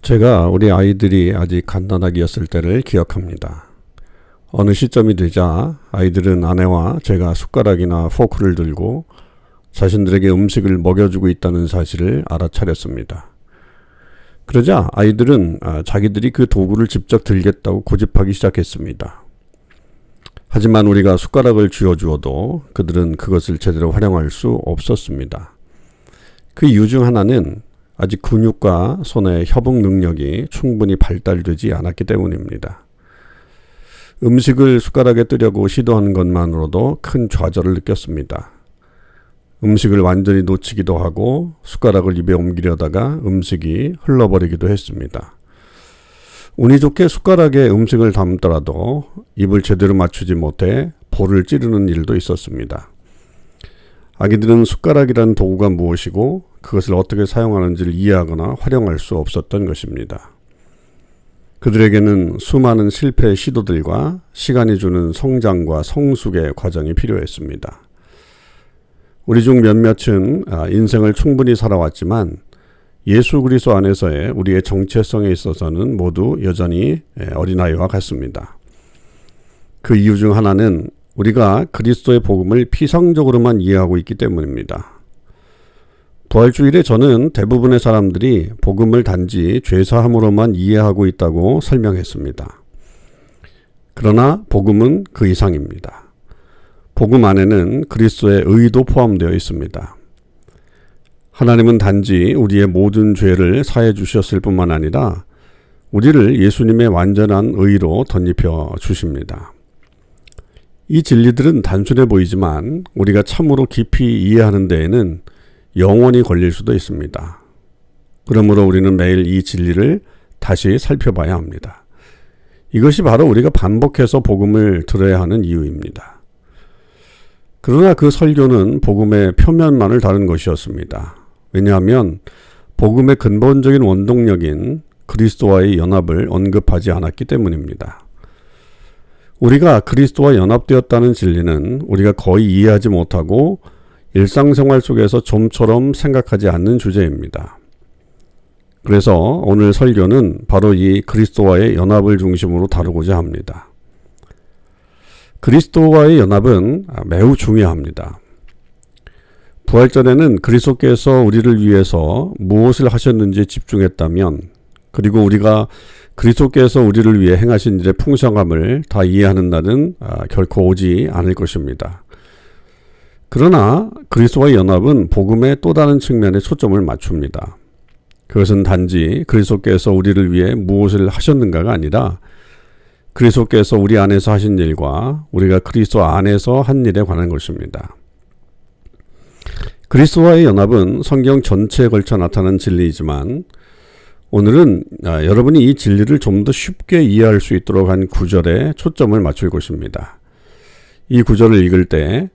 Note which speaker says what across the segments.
Speaker 1: 제가 우리 아이들이 아직 갓난아기였을 때를 기억합니다. 어느 시점이 되자 아이들은 아내와 제가 숟가락이나 포크를 들고 자신들에게 음식을 먹여주고 있다는 사실을 알아차렸습니다. 그러자 아이들은 자기들이 그 도구를 직접 들겠다고 고집하기 시작했습니다. 하지만 우리가 숟가락을 쥐어주어도 그들은 그것을 제대로 활용할 수 없었습니다. 그 이유 중 하나는 아직 근육과 손의 협응 능력이 충분히 발달되지 않았기 때문입니다. 음식을 숟가락에 뜨려고 시도하는 것만으로도 큰 좌절을 느꼈습니다. 음식을 완전히 놓치기도 하고 숟가락을 입에 옮기려다가 음식이 흘러버리기도 했습니다. 운이 좋게 숟가락에 음식을 담더라도 입을 제대로 맞추지 못해 볼을 찌르는 일도 있었습니다. 아기들은 숟가락이란 도구가 무엇이고 그것을 어떻게 사용하는지를 이해하거나 활용할 수 없었던 것입니다. 그들에게는 수많은 실패의 시도들과 시간이 주는 성장과 성숙의 과정이 필요했습니다. 우리 중 몇몇은 인생을 충분히 살아왔지만 예수 그리스도 안에서의 우리의 정체성에 있어서는 모두 여전히 어린아이와 같습니다. 그 이유 중 하나는 우리가 그리스도의 복음을 피상적으로만 이해하고 있기 때문입니다. 부활주일에 저는 대부분의 사람들이 복음을 단지 죄사함으로만 이해하고 있다고 설명했습니다. 그러나 복음은 그 이상입니다. 복음 안에는 그리스도의 의도 포함되어 있습니다. 하나님은 단지 우리의 모든 죄를 사해 주셨을 뿐만 아니라 우리를 예수님의 완전한 의로 덧입혀 주십니다. 이 진리들은 단순해 보이지만 우리가 참으로 깊이 이해하는 데에는 영원히 걸릴 수도 있습니다. 그러므로 우리는 매일 이 진리를 다시 살펴봐야 합니다. 이것이 바로 우리가 반복해서 복음을 들어야 하는 이유입니다. 그러나 그 설교는 복음의 표면만을 다룬 것이었습니다. 왜냐하면 복음의 근본적인 원동력인 그리스도와의 연합을 언급하지 않았기 때문입니다. 우리가 그리스도와 연합되었다는 진리는 우리가 거의 이해하지 못하고 일상생활 속에서 좀처럼 생각하지 않는 주제입니다. 그래서 오늘 설교는 바로 이 그리스도와의 연합을 중심으로 다루고자 합니다. 그리스도와의 연합은 매우 중요합니다. 부활전에는 그리스도께서 우리를 위해서 무엇을 하셨는지 집중했다면, 그리고 우리가 그리스도께서 우리를 위해 행하신 일의 풍성함을 다 이해하는 날은 결코 오지 않을 것입니다. 그러나 그리스도와의 연합은 복음의 또 다른 측면에 초점을 맞춥니다. 그것은 단지 그리스도께서 우리를 위해 무엇을 하셨는가가 아니라 그리스도께서 우리 안에서 하신 일과 우리가 그리스도 안에서 한 일에 관한 것입니다. 그리스도와의 연합은 성경 전체에 걸쳐 나타난 진리이지만 오늘은 여러분이 이 진리를 좀 더 쉽게 이해할 수 있도록 한 구절에 초점을 맞출 것입니다. 이 구절을 읽을 때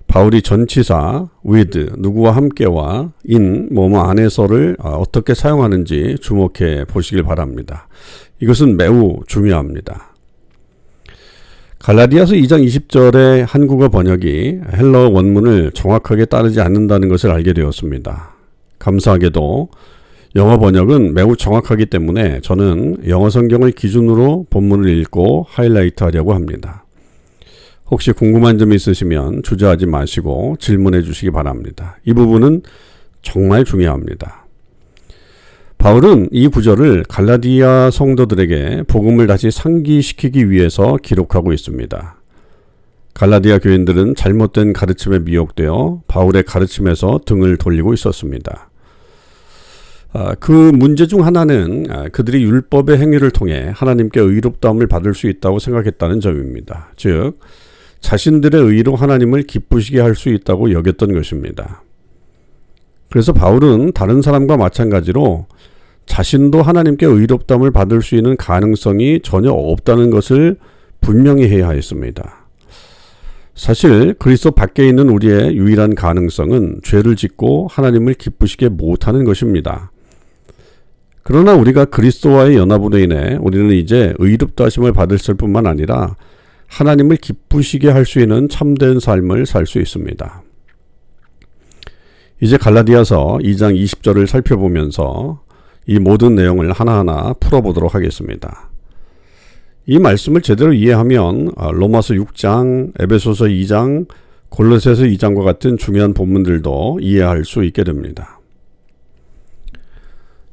Speaker 1: 바울이 전치사 with 누구와 함께와 in 뭐뭐 안에서를 어떻게 사용하는지 주목해 보시길 바랍니다. 이것은 매우 중요합니다. 갈라디아서 2장 20절의 한국어 번역이 헬라어 원문을 정확하게 따르지 않는다는 것을 알게 되었습니다. 감사하게도 영어 번역은 매우 정확하기 때문에 저는 영어 성경을 기준으로 본문을 읽고 하이라이트 하려고 합니다. 혹시 궁금한 점이 있으시면 주저하지 마시고 질문해 주시기 바랍니다. 이 부분은 정말 중요합니다. 바울은 이 구절을 갈라디아 성도들에게 복음을 다시 상기시키기 위해서 기록하고 있습니다. 갈라디아 교인들은 잘못된 가르침에 미혹되어 바울의 가르침에서 등을 돌리고 있었습니다. 그 문제 중 하나는 그들이 율법의 행위를 통해 하나님께 의롭다함을 받을 수 있다고 생각했다는 점입니다. 즉 자신들의 의로 하나님을 기쁘시게 할 수 있다고 여겼던 것입니다. 그래서 바울은 다른 사람과 마찬가지로 자신도 하나님께 의롭다함을 받을 수 있는 가능성이 전혀 없다는 것을 분명히 해야 했습니다. 사실 그리스도 밖에 있는 우리의 유일한 가능성은 죄를 짓고 하나님을 기쁘시게 못하는 것입니다. 그러나 우리가 그리스도와의 연합으로 인해 우리는 이제 의롭다 하심을 받을 뿐만 아니라 하나님을 기쁘시게 할 수 있는 참된 삶을 살 수 있습니다. 이제 갈라디아서 2장 20절을 살펴보면서 이 모든 내용을 하나하나 풀어보도록 하겠습니다. 이 말씀을 제대로 이해하면 로마서 6장, 에베소서 2장, 골로새서 2장과 같은 중요한 본문들도 이해할 수 있게 됩니다.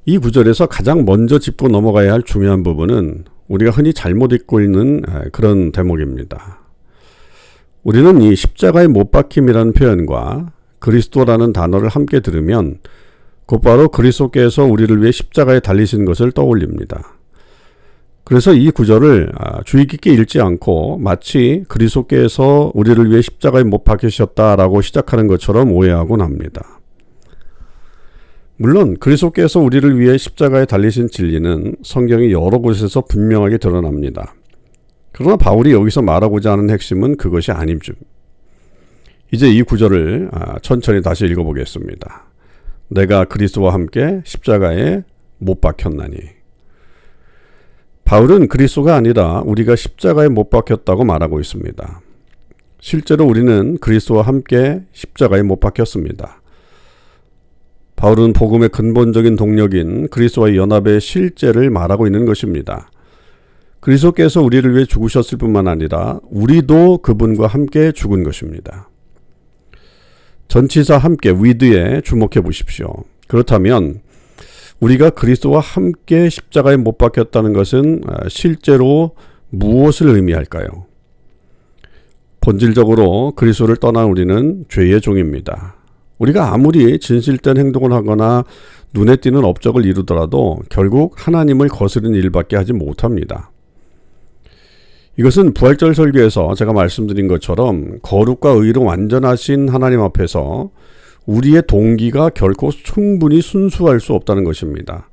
Speaker 1: 이 구절에서 가장 먼저 짚고 넘어가야 할 중요한 부분은 우리가 흔히 잘못 읽고 있는 그런 대목입니다. 우리는 이 십자가의 못 박힘이라는 표현과 그리스도라는 단어를 함께 들으면 곧바로 그리스도께서 우리를 위해 십자가에 달리신 것을 떠올립니다. 그래서 이 구절을 주의 깊게 읽지 않고 마치 그리스도께서 우리를 위해 십자가에 못 박히셨다라고 시작하는 것처럼 오해하곤 합니다. 물론 그리스도께서 우리를 위해 십자가에 달리신 진리는 성경의 여러 곳에서 분명하게 드러납니다. 그러나 바울이 여기서 말하고자 하는 핵심은 그것이 아니죠. 이제 이 구절을 천천히 다시 읽어보겠습니다. 내가 그리스도와 함께 십자가에 못 박혔나니. 바울은 그리스도가 아니라 우리가 십자가에 못 박혔다고 말하고 있습니다. 실제로 우리는 그리스도와 함께 십자가에 못 박혔습니다. 바울은 복음의 근본적인 동력인 그리스도와의 연합의 실제를 말하고 있는 것입니다. 그리스도께서 우리를 위해 죽으셨을 뿐만 아니라 우리도 그분과 함께 죽은 것입니다. 전치사 함께 with에 주목해 보십시오. 그렇다면 우리가 그리스도와 함께 십자가에 못 박혔다는 것은 실제로 무엇을 의미할까요? 본질적으로 그리스도를 떠난 우리는 죄의 종입니다. 우리가 아무리 진실된 행동을 하거나 눈에 띄는 업적을 이루더라도 결국 하나님을 거스르는 일밖에 하지 못합니다. 이것은 부활절 설교에서 제가 말씀드린 것처럼 거룩과 의로 완전하신 하나님 앞에서 우리의 동기가 결코 충분히 순수할 수 없다는 것입니다.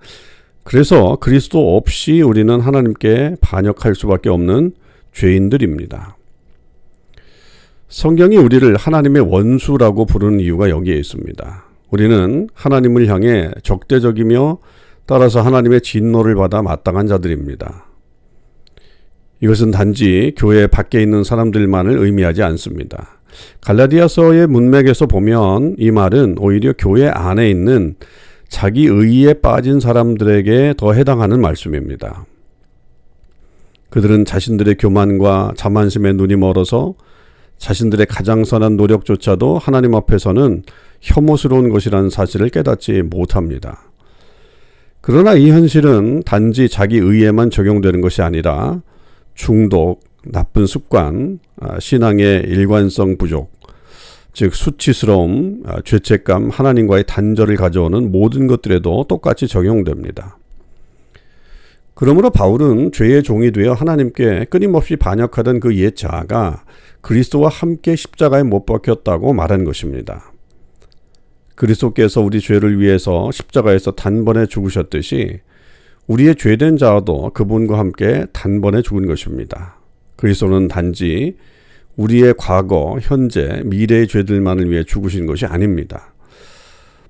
Speaker 1: 그래서 그리스도 없이 우리는 하나님께 반역할 수밖에 없는 죄인들입니다. 성경이 우리를 하나님의 원수라고 부르는 이유가 여기에 있습니다. 우리는 하나님을 향해 적대적이며 따라서 하나님의 진노를 받아 마땅한 자들입니다. 이것은 단지 교회 밖에 있는 사람들만을 의미하지 않습니다. 갈라디아서의 문맥에서 보면 이 말은 오히려 교회 안에 있는 자기 의에 빠진 사람들에게 더 해당하는 말씀입니다. 그들은 자신들의 교만과 자만심에 눈이 멀어서 자신들의 가장 선한 노력조차도 하나님 앞에서는 혐오스러운 것이라는 사실을 깨닫지 못합니다. 그러나 이 현실은 단지 자기 의에만 적용되는 것이 아니라 중독, 나쁜 습관, 신앙의 일관성 부족, 즉 수치스러움, 죄책감, 하나님과의 단절을 가져오는 모든 것들에도 똑같이 적용됩니다. 그러므로 바울은 죄의 종이 되어 하나님께 끊임없이 반역하던 그 옛 자아가 그리스도와 함께 십자가에 못 박혔다고 말한 것입니다. 그리스도께서 우리 죄를 위해서 십자가에서 단번에 죽으셨듯이 우리의 죄된 자아도 그분과 함께 단번에 죽은 것입니다. 그리스도는 단지 우리의 과거, 현재, 미래의 죄들만을 위해 죽으신 것이 아닙니다.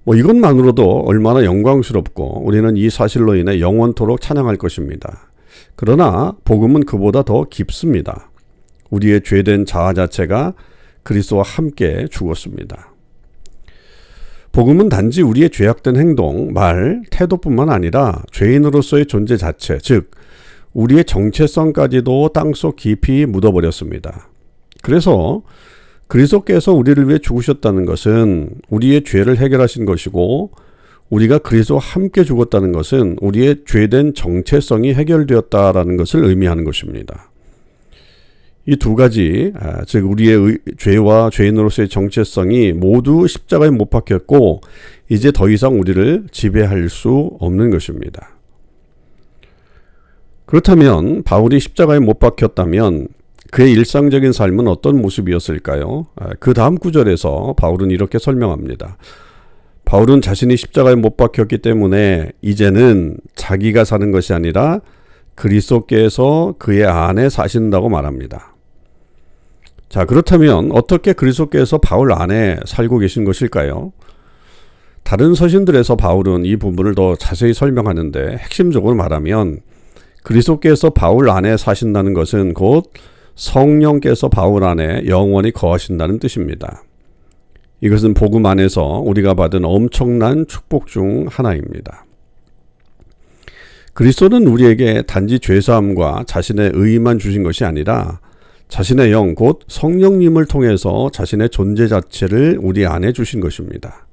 Speaker 1: 이것만으로도 얼마나 영광스럽고 우리는 이 사실로 인해 영원토록 찬양할 것입니다. 그러나 복음은 그보다 더 깊습니다. 우리의 죄된 자아 자체가 그리스도와 함께 죽었습니다. 복음은 단지 우리의 죄악된 행동, 말, 태도뿐만 아니라 죄인으로서의 존재 자체, 즉 우리의 정체성까지도 땅속 깊이 묻어버렸습니다. 그래서 그리스도께서 우리를 위해 죽으셨다는 것은 우리의 죄를 해결하신 것이고 우리가 그리스도와 함께 죽었다는 것은 우리의 죄된 정체성이 해결되었다라는 것을 의미하는 것입니다. 이 두 가지, 즉 우리의 죄와 죄인으로서의 정체성이 모두 십자가에 못 박혔고 이제 더 이상 우리를 지배할 수 없는 것입니다. 그렇다면 바울이 십자가에 못 박혔다면 그의 일상적인 삶은 어떤 모습이었을까요? 그 다음 구절에서 바울은 이렇게 설명합니다. 바울은 자신이 십자가에 못 박혔기 때문에 이제는 자기가 사는 것이 아니라 그리스도께서 그의 안에 사신다고 말합니다. 자, 그렇다면 어떻게 그리스도께서 바울 안에 살고 계신 것일까요? 다른 서신들에서 바울은 이 부분을 더 자세히 설명하는데 핵심적으로 말하면 그리스도께서 바울 안에 사신다는 것은 곧 성령께서 바울 안에 영원히 거하신다는 뜻입니다. 이것은 복음 안에서 우리가 받은 엄청난 축복 중 하나입니다. 그리스도는 우리에게 단지 죄사함과 자신의 의만 주신 것이 아니라 자신의 영, 곧 성령님을 통해서 자신의 존재 자체를 우리 안에 주신 것입니다.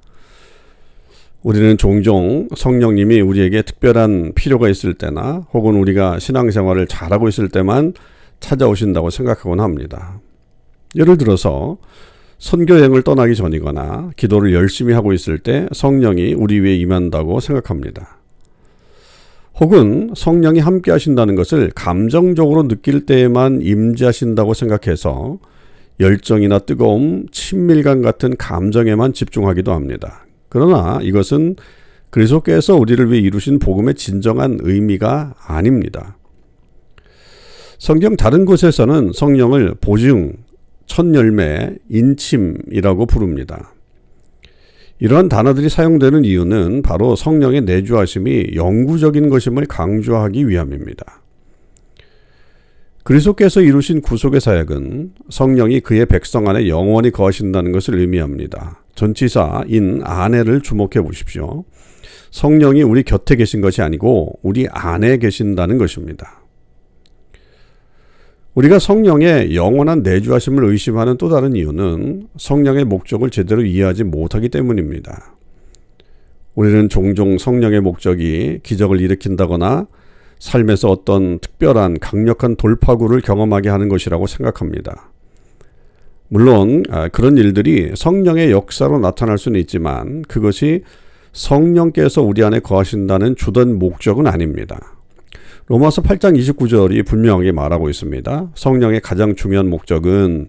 Speaker 1: 우리는 종종 성령님이 우리에게 특별한 필요가 있을 때나 혹은 우리가 신앙생활을 잘하고 있을 때만 찾아오신다고 생각하곤 합니다. 예를 들어서 선교여행을 떠나기 전이거나 기도를 열심히 하고 있을 때 성령이 우리 위에 임한다고 생각합니다. 혹은 성령이 함께 하신다는 것을 감정적으로 느낄 때에만 임재하신다고 생각해서 열정이나 뜨거움, 친밀감 같은 감정에만 집중하기도 합니다. 그러나 이것은 그리스도께서 우리를 위해 이루신 복음의 진정한 의미가 아닙니다. 성경 다른 곳에서는 성령을 보증, 첫열매, 인침이라고 부릅니다. 이러한 단어들이 사용되는 이유는 바로 성령의 내주하심이 영구적인 것임을 강조하기 위함입니다. 그리스도께서 이루신 구속의 사역은 성령이 그의 백성 안에 영원히 거하신다는 것을 의미합니다. 전치사인 안에를 주목해 보십시오. 성령이 우리 곁에 계신 것이 아니고 우리 안에 계신다는 것입니다. 우리가 성령의 영원한 내주하심을 의심하는 또 다른 이유는 성령의 목적을 제대로 이해하지 못하기 때문입니다. 우리는 종종 성령의 목적이 기적을 일으킨다거나 삶에서 어떤 특별한 강력한 돌파구를 경험하게 하는 것이라고 생각합니다. 물론 그런 일들이 성령의 역사로 나타날 수는 있지만 그것이 성령께서 우리 안에 거하신다는 주된 목적은 아닙니다. 로마서 8장 29절이 분명하게 말하고 있습니다. 성령의 가장 중요한 목적은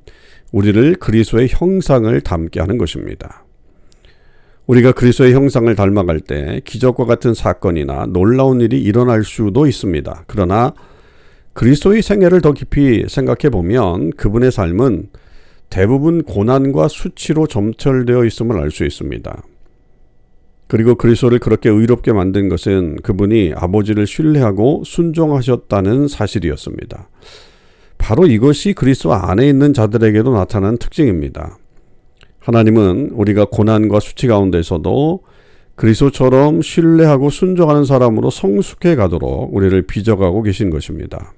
Speaker 1: 우리를 그리스도의 형상을 닮게 하는 것입니다. 우리가 그리스도의 형상을 닮아갈 때 기적과 같은 사건이나 놀라운 일이 일어날 수도 있습니다. 그러나 그리스도의 생애를 더 깊이 생각해 보면 그분의 삶은 대부분 고난과 수치로 점철되어 있음을 알 수 있습니다. 그리고 그리스도를 그렇게 의롭게 만든 것은 그분이 아버지를 신뢰하고 순종하셨다는 사실이었습니다. 바로 이것이 그리스도 안에 있는 자들에게도 나타나는 특징입니다. 하나님은 우리가 고난과 수치 가운데서도 그리스도처럼 신뢰하고 순종하는 사람으로 성숙해 가도록 우리를 빚어가고 계신 것입니다.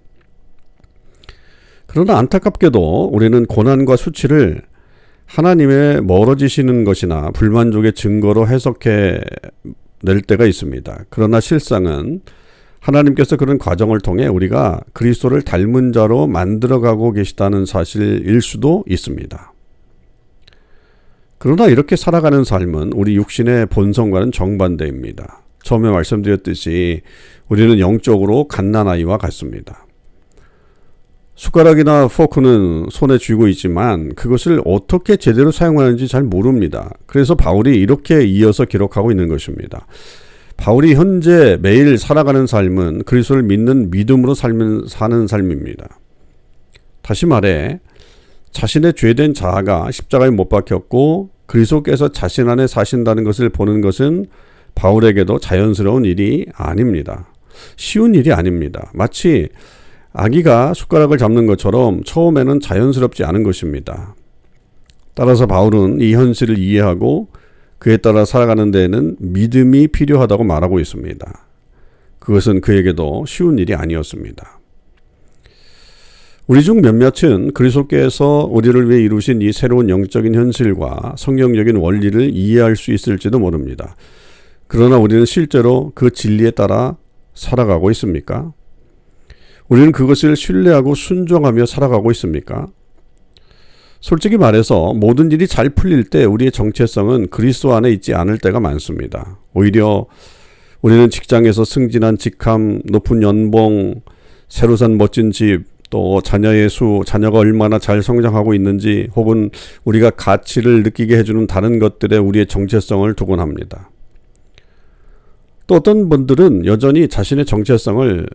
Speaker 1: 그러나 안타깝게도 우리는 고난과 수치를 하나님의 멀어지시는 것이나 불만족의 증거로 해석해 낼 때가 있습니다. 그러나 실상은 하나님께서 그런 과정을 통해 우리가 그리스도를 닮은 자로 만들어가고 계시다는 사실일 수도 있습니다. 그러나 이렇게 살아가는 삶은 우리 육신의 본성과는 정반대입니다. 처음에 말씀드렸듯이 우리는 영적으로 갓난아이와 같습니다. 숟가락이나 포크는 손에 쥐고 있지만 그것을 어떻게 제대로 사용하는지 잘 모릅니다. 그래서 바울이 이렇게 이어서 기록하고 있는 것입니다. 바울이 현재 매일 살아가는 삶은 그리스도를 믿는 믿음으로 사는 삶입니다. 다시 말해 자신의 죄된 자아가 십자가에 못 박혔고 그리스도께서 자신 안에 사신다는 것을 보는 것은 바울에게도 자연스러운 일이 아닙니다. 쉬운 일이 아닙니다. 마치 아기가 숟가락을 잡는 것처럼 처음에는 자연스럽지 않은 것입니다. 따라서 바울은 이 현실을 이해하고 그에 따라 살아가는 데에는 믿음이 필요하다고 말하고 있습니다. 그것은 그에게도 쉬운 일이 아니었습니다. 우리 중 몇몇은 그리스도께서 우리를 위해 이루신 이 새로운 영적인 현실과 성경적인 원리를 이해할 수 있을지도 모릅니다. 그러나 우리는 실제로 그 진리에 따라 살아가고 있습니까? 우리는 그것을 신뢰하고 순종하며 살아가고 있습니까? 솔직히 말해서 모든 일이 잘 풀릴 때 우리의 정체성은 그리스도 안에 있지 않을 때가 많습니다. 오히려 우리는 직장에서 승진한 직함, 높은 연봉, 새로 산 멋진 집, 또 자녀의 수, 자녀가 얼마나 잘 성장하고 있는지 혹은 우리가 가치를 느끼게 해주는 다른 것들에 우리의 정체성을 두곤 합니다. 또 어떤 분들은 여전히 자신의 정체성을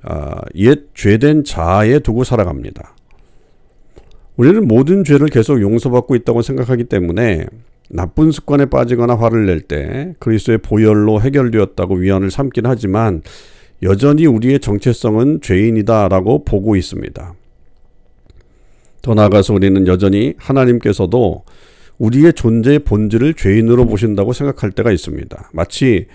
Speaker 1: 옛 죄된 자아에 두고 살아갑니다. 우리는 모든 죄를 계속 용서받고 있다고 생각하기 때문에 나쁜 습관에 빠지거나 화를 낼 때 그리스도의 보혈로 해결되었다고 위안을 삼긴 하지만 여전히 우리의 정체성은 죄인이다라고 보고 있습니다. 더 나아가서 우리는 여전히 하나님께서도 우리의 존재의 본질을 죄인으로 보신다고 생각할 때가 있습니다. 마치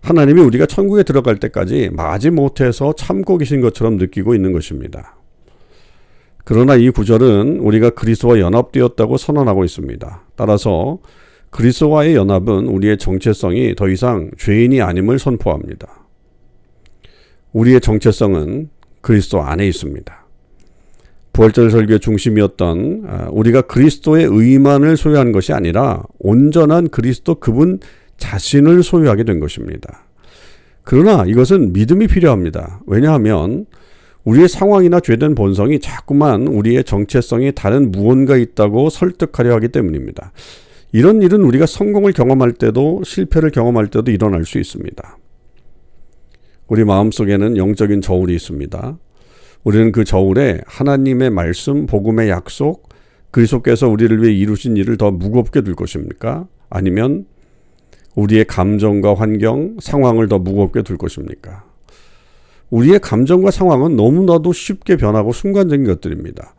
Speaker 1: 하나님이 우리가 천국에 들어갈 때까지 마지못해서 참고 계신 것처럼 느끼고 있는 것입니다. 그러나 이 구절은 우리가 그리스도와 연합되었다고 선언하고 있습니다. 따라서 그리스도와의 연합은 우리의 정체성이 더 이상 죄인이 아님을 선포합니다. 우리의 정체성은 그리스도 안에 있습니다. 부활절 설교의 중심이었던 우리가 그리스도의 의만을 소유한 것이 아니라 온전한 그리스도 그분 자신을 소유하게 된 것입니다. 그러나 이것은 믿음이 필요합니다. 왜냐하면 우리의 상황이나 죄된 본성이 자꾸만 우리의 정체성이 다른 무언가 있다고 설득하려 하기 때문입니다. 이런 일은 우리가 성공을 경험할 때도 실패를 경험할 때도 일어날 수 있습니다. 우리 마음속에는 영적인 저울이 있습니다. 우리는 그 저울에 하나님의 말씀, 복음의 약속, 그리스도께서 우리를 위해 이루신 일을 더 무겁게 둘 것입니까? 아니면 우리의 감정과 환경, 상황을 더 무겁게 둘 것입니까? 우리의 감정과 상황은 너무나도 쉽게 변하고 순간적인 것들입니다.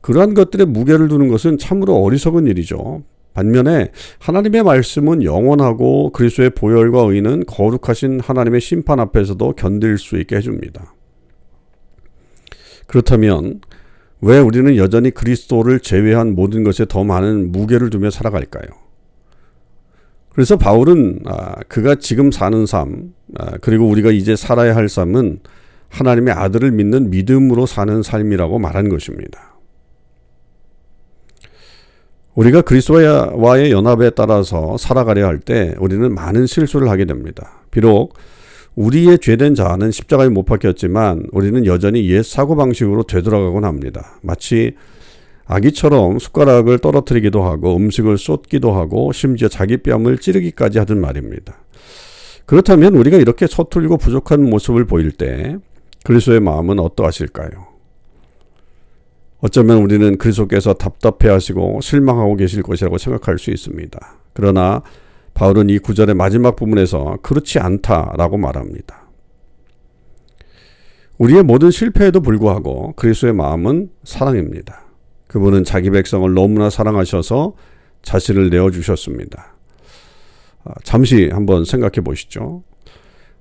Speaker 1: 그러한 것들에 무게를 두는 것은 참으로 어리석은 일이죠. 반면에 하나님의 말씀은 영원하고 그리스도의 보혈과 의는 거룩하신 하나님의 심판 앞에서도 견딜 수 있게 해줍니다. 그렇다면 왜 우리는 여전히 그리스도를 제외한 모든 것에 더 많은 무게를 두며 살아갈까요? 그래서 바울은 그가 지금 사는 삶, 그리고 우리가 이제 살아야 할 삶은 하나님의 아들을 믿는 믿음으로 사는 삶이라고 말한 것입니다. 우리가 그리스도와의 연합에 따라서 살아가려 할 때 우리는 많은 실수를 하게 됩니다. 비록 우리의 죄된 자아는 십자가에 못 박혔지만 우리는 여전히 옛 사고방식으로 되돌아가곤 합니다. 마치 아기처럼 숟가락을 떨어뜨리기도 하고 음식을 쏟기도 하고 심지어 자기 뺨을 찌르기까지 하던 말입니다. 그렇다면 우리가 이렇게 서툴고 부족한 모습을 보일 때 그리스도의 마음은 어떠하실까요? 어쩌면 우리는 그리스도께서 답답해하시고 실망하고 계실 것이라고 생각할 수 있습니다. 그러나 바울은 이 구절의 마지막 부분에서 그렇지 않다라고 말합니다. 우리의 모든 실패에도 불구하고 그리스도의 마음은 사랑입니다. 그분은 자기 백성을 너무나 사랑하셔서 자신을 내어주셨습니다. 잠시 한번 생각해 보시죠.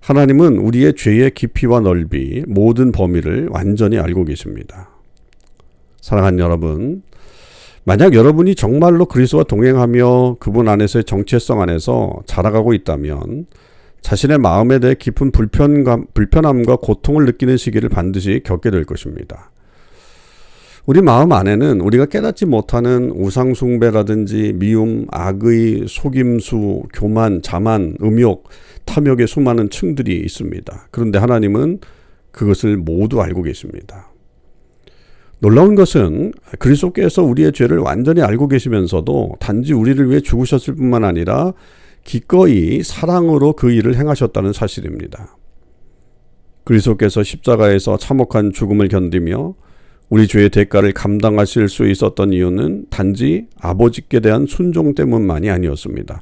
Speaker 1: 하나님은 우리의 죄의 깊이와 넓이, 모든 범위를 완전히 알고 계십니다. 사랑하는 여러분, 만약 여러분이 정말로 그리스도와 동행하며 그분 안에서의 정체성 안에서 자라가고 있다면 자신의 마음에 대해 깊은 불편함과 고통을 느끼는 시기를 반드시 겪게 될 것입니다. 우리 마음 안에는 우리가 깨닫지 못하는 우상숭배라든지 미움, 악의, 속임수, 교만, 자만, 음욕, 탐욕의 수많은 층들이 있습니다. 그런데 하나님은 그것을 모두 알고 계십니다. 놀라운 것은 그리스도께서 우리의 죄를 완전히 알고 계시면서도 단지 우리를 위해 죽으셨을 뿐만 아니라 기꺼이 사랑으로 그 일을 행하셨다는 사실입니다. 그리스도께서 십자가에서 참혹한 죽음을 견디며 우리 죄의 대가를 감당하실 수 있었던 이유는 단지 아버지께 대한 순종 때문만이 아니었습니다.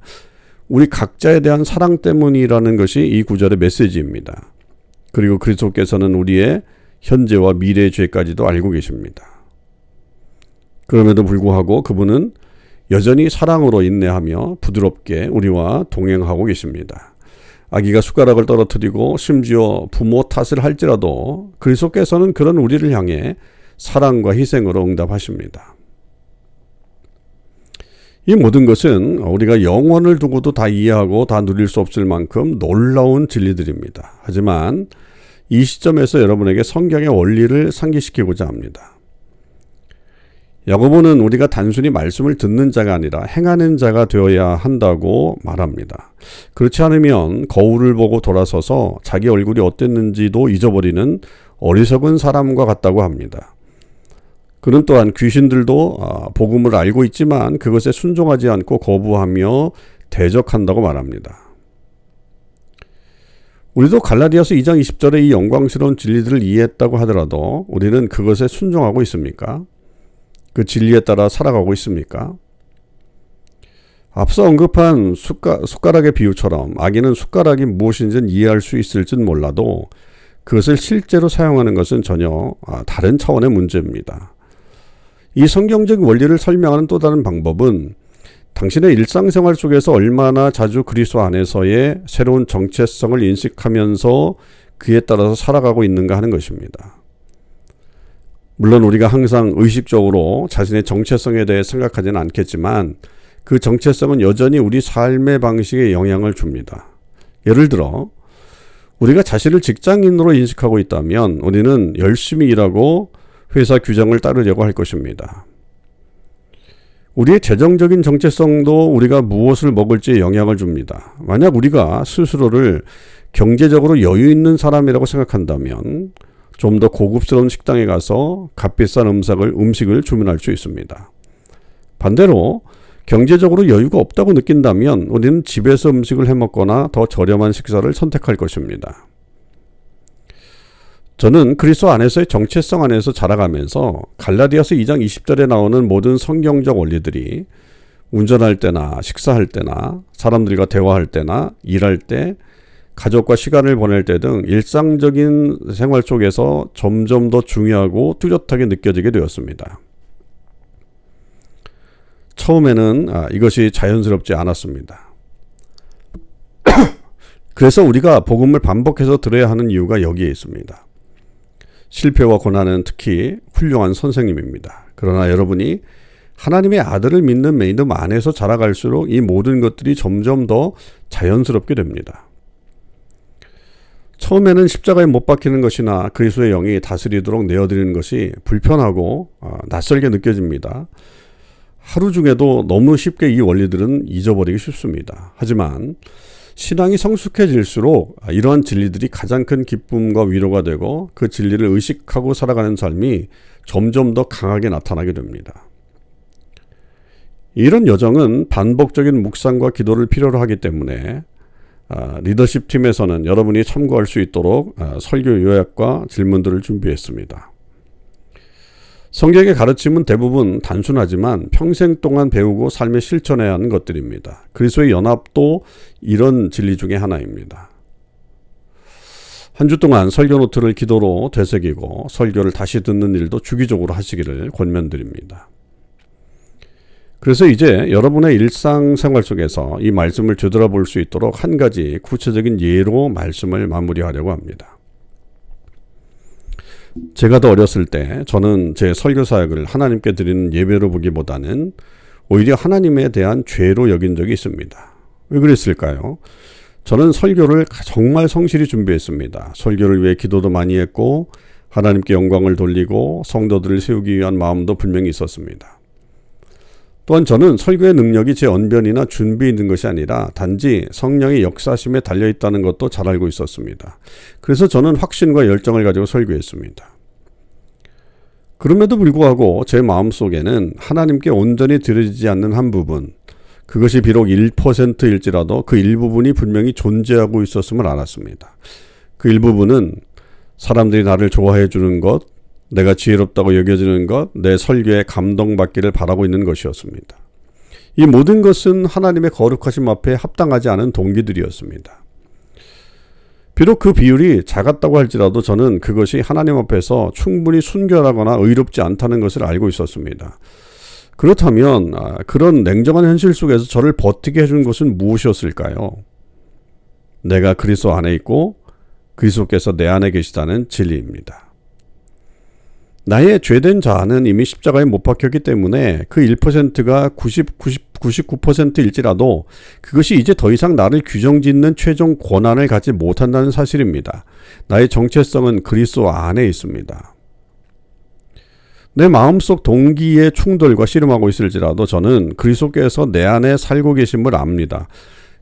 Speaker 1: 우리 각자에 대한 사랑 때문이라는 것이 이 구절의 메시지입니다. 그리고 그리스도께서는 우리의 현재와 미래의 죄까지도 알고 계십니다. 그럼에도 불구하고 그분은 여전히 사랑으로 인내하며 부드럽게 우리와 동행하고 계십니다. 아기가 숟가락을 떨어뜨리고 심지어 부모 탓을 할지라도 그리스도께서는 그런 우리를 향해 사랑과 희생으로 응답하십니다. 이 모든 것은 우리가 영원을 두고도 다 이해하고 다 누릴 수 없을 만큼 놀라운 진리들입니다. 하지만 이 시점에서 여러분에게 성경의 원리를 상기시키고자 합니다. 야고보는 우리가 단순히 말씀을 듣는 자가 아니라 행하는 자가 되어야 한다고 말합니다. 그렇지 않으면 거울을 보고 돌아서서 자기 얼굴이 어땠는지도 잊어버리는 어리석은 사람과 같다고 합니다. 그는 또한 귀신들도 복음을 알고 있지만 그것에 순종하지 않고 거부하며 대적한다고 말합니다. 우리도 갈라디아서 2장 20절의 이 영광스러운 진리들을 이해했다고 하더라도 우리는 그것에 순종하고 있습니까? 그 진리에 따라 살아가고 있습니까? 앞서 언급한 숟가락의 비유처럼 아기는 숟가락이 무엇인지는 이해할 수 있을진 몰라도 그것을 실제로 사용하는 것은 전혀 다른 차원의 문제입니다. 이 성경적 원리를 설명하는 또 다른 방법은 당신의 일상생활 속에서 얼마나 자주 그리스도 안에서의 새로운 정체성을 인식하면서 그에 따라서 살아가고 있는가 하는 것입니다. 물론 우리가 항상 의식적으로 자신의 정체성에 대해 생각하지는 않겠지만 그 정체성은 여전히 우리 삶의 방식에 영향을 줍니다. 예를 들어 우리가 자신을 직장인으로 인식하고 있다면 우리는 열심히 일하고 회사 규정을 따르려고 할 것입니다. 우리의 재정적인 정체성도 우리가 무엇을 먹을지에 영향을 줍니다. 만약 우리가 스스로를 경제적으로 여유 있는 사람이라고 생각한다면 좀 더 고급스러운 식당에 가서 값비싼 음식을 주문할 수 있습니다. 반대로 경제적으로 여유가 없다고 느낀다면 우리는 집에서 음식을 해먹거나 더 저렴한 식사를 선택할 것입니다. 저는 그리스도 안에서의 정체성 안에서 자라가면서 갈라디아서 2장 20절에 나오는 모든 성경적 원리들이 운전할 때나 식사할 때나 사람들과 대화할 때나 일할 때 가족과 시간을 보낼 때 등 일상적인 생활 속에서 점점 더 중요하고 뚜렷하게 느껴지게 되었습니다. 처음에는 이것이 자연스럽지 않았습니다. 그래서 우리가 복음을 반복해서 들어야 하는 이유가 여기에 있습니다. 실패와 고난은 특히 훌륭한 선생님입니다. 그러나 여러분이 하나님의 아들을 믿는 믿음 안에서 자라갈수록 이 모든 것들이 점점 더 자연스럽게 됩니다. 처음에는 십자가에 못 박히는 것이나 그리스도의 영이 다스리도록 내어드리는 것이 불편하고 낯설게 느껴집니다. 하루 중에도 너무 쉽게 이 원리들은 잊어버리기 쉽습니다. 하지만 신앙이 성숙해질수록 이러한 진리들이 가장 큰 기쁨과 위로가 되고 그 진리를 의식하고 살아가는 삶이 점점 더 강하게 나타나게 됩니다. 이런 여정은 반복적인 묵상과 기도를 필요로 하기 때문에 리더십 팀에서는 여러분이 참고할 수 있도록 설교 요약과 질문들을 준비했습니다. 성경의 가르침은 대부분 단순하지만 평생 동안 배우고 삶에 실천해야 하는 것들입니다. 그리스도의 연합도 이런 진리 중에 하나입니다. 한 주 동안 설교 노트를 기도로 되새기고 설교를 다시 듣는 일도 주기적으로 하시기를 권면드립니다. 그래서 이제 여러분의 일상생활 속에서 이 말씀을 되돌아볼 수 있도록 한 가지 구체적인 예로 말씀을 마무리하려고 합니다. 제가 더 어렸을 때 저는 제 설교 사역을 하나님께 드리는 예배로 보기보다는 오히려 하나님에 대한 죄로 여긴 적이 있습니다. 왜 그랬을까요? 저는 설교를 정말 성실히 준비했습니다. 설교를 위해 기도도 많이 했고 하나님께 영광을 돌리고 성도들을 세우기 위한 마음도 분명히 있었습니다. 또한 저는 설교의 능력이 제 언변이나 준비에 있는 것이 아니라 단지 성령의 역사심에 달려있다는 것도 잘 알고 있었습니다. 그래서 저는 확신과 열정을 가지고 설교했습니다. 그럼에도 불구하고 제 마음속에는 하나님께 온전히 드려지지 않는 한 부분, 그것이 비록 1%일지라도 그 일부분이 분명히 존재하고 있었음을 알았습니다. 그 일부분은 사람들이 나를 좋아해 주는 것, 내가 지혜롭다고 여겨지는 것, 내 설교에 감동받기를 바라고 있는 것이었습니다. 이 모든 것은 하나님의 거룩하심 앞에 합당하지 않은 동기들이었습니다. 비록 그 비율이 작았다고 할지라도 저는 그것이 하나님 앞에서 충분히 순결하거나 의롭지 않다는 것을 알고 있었습니다. 그렇다면 그런 냉정한 현실 속에서 저를 버티게 해준 것은 무엇이었을까요? 내가 그리스도 안에 있고 그리스도께서 내 안에 계시다는 진리입니다. 나의 죄된 자아는 이미 십자가에 못 박혔기 때문에 그 1%가 99%일지라도 그것이 이제 더 이상 나를 규정짓는 최종 권한을 갖지 못한다는 사실입니다. 나의 정체성은 그리스도 안에 있습니다. 내 마음속 동기의 충돌과 씨름하고 있을지라도 저는 그리스도께서 내 안에 살고 계심을 압니다.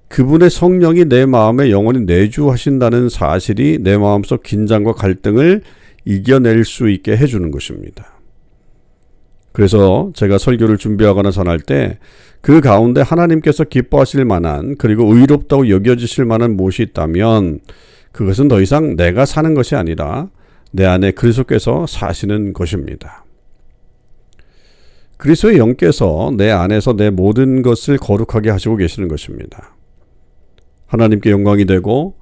Speaker 1: 그분의 성령이 내 마음에 영원히 내주하신다는 사실이 내 마음속 긴장과 갈등을 이겨낼 수 있게 해주는 것입니다. 그래서 제가 설교를 준비하거나 전할 때 그 가운데 하나님께서 기뻐하실 만한 그리고 의롭다고 여겨지실 만한 무엇이 있다면 그것은 더 이상 내가 사는 것이 아니라 내 안에 그리스도께서 사시는 것입니다. 그리스도의 영께서 내 안에서 내 모든 것을 거룩하게 하시고 계시는 것입니다. 하나님께 영광이 되고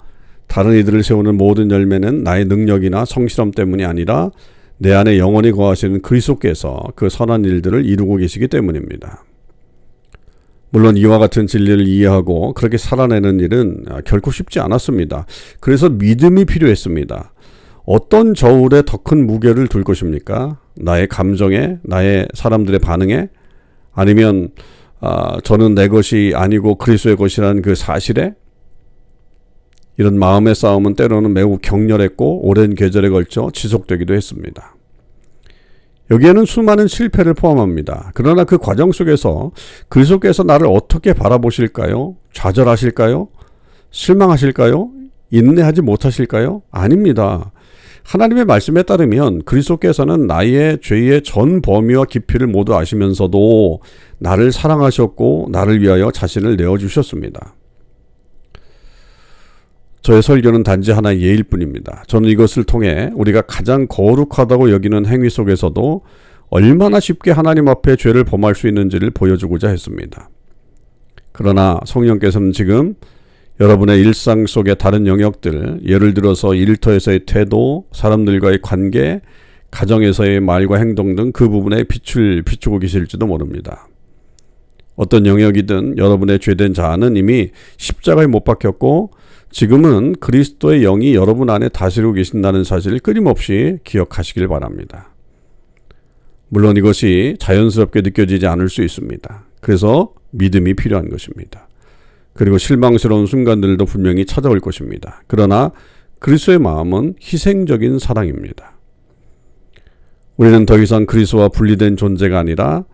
Speaker 1: 다른 이들을 세우는 모든 열매는 나의 능력이나 성실함 때문이 아니라 내 안에 영원히 거하시는 그리스도께서 그 선한 일들을 이루고 계시기 때문입니다. 물론 이와 같은 진리를 이해하고 그렇게 살아내는 일은 결코 쉽지 않았습니다. 그래서 믿음이 필요했습니다. 어떤 저울에 더 큰 무게를 둘 것입니까? 나의 감정에, 나의 사람들의 반응에, 아니면 저는 내 것이 아니고 그리스도의 것이라는 그 사실에? 이런 마음의 싸움은 때로는 매우 격렬했고 오랜 계절에 걸쳐 지속되기도 했습니다. 여기에는 수많은 실패를 포함합니다. 그러나 그 과정 속에서 그리스도께서 나를 어떻게 바라보실까요? 좌절하실까요? 실망하실까요? 인내하지 못하실까요? 아닙니다. 하나님의 말씀에 따르면 그리스도께서는 나의 죄의 전 범위와 깊이를 모두 아시면서도 나를 사랑하셨고 나를 위하여 자신을 내어주셨습니다. 저의 설교는 단지 하나의 예일 뿐입니다. 저는 이것을 통해 우리가 가장 거룩하다고 여기는 행위 속에서도 얼마나 쉽게 하나님 앞에 죄를 범할 수 있는지를 보여주고자 했습니다. 그러나 성령께서는 지금 여러분의 일상 속의 다른 영역들, 예를 들어서 일터에서의 태도, 사람들과의 관계, 가정에서의 말과 행동 등 그 부분에 빛을 비추고 계실지도 모릅니다. 어떤 영역이든 여러분의 죄된 자아는 이미 십자가에 못 박혔고 지금은 그리스도의 영이 여러분 안에 다스리고 계신다는 사실을 끊임없이 기억하시길 바랍니다. 물론 이것이 자연스럽게 느껴지지 않을 수 있습니다. 그래서 믿음이 필요한 것입니다. 그리고 실망스러운 순간들도 분명히 찾아올 것입니다. 그러나 그리스도의 마음은 희생적인 사랑입니다. 우리는 더 이상 그리스도와 분리된 존재가 아니라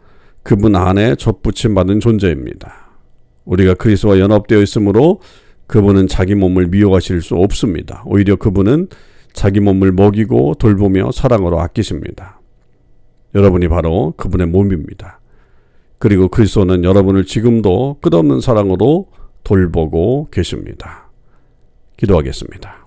Speaker 1: 그분 안에 접붙임 받은 존재입니다. 우리가 그리스도와 연합되어 있으므로 그분은 자기 몸을 미워하실 수 없습니다. 오히려 그분은 자기 몸을 먹이고 돌보며 사랑으로 아끼십니다. 여러분이 바로 그분의 몸입니다. 그리고 그리스도는 여러분을 지금도 끝없는 사랑으로 돌보고 계십니다. 기도하겠습니다.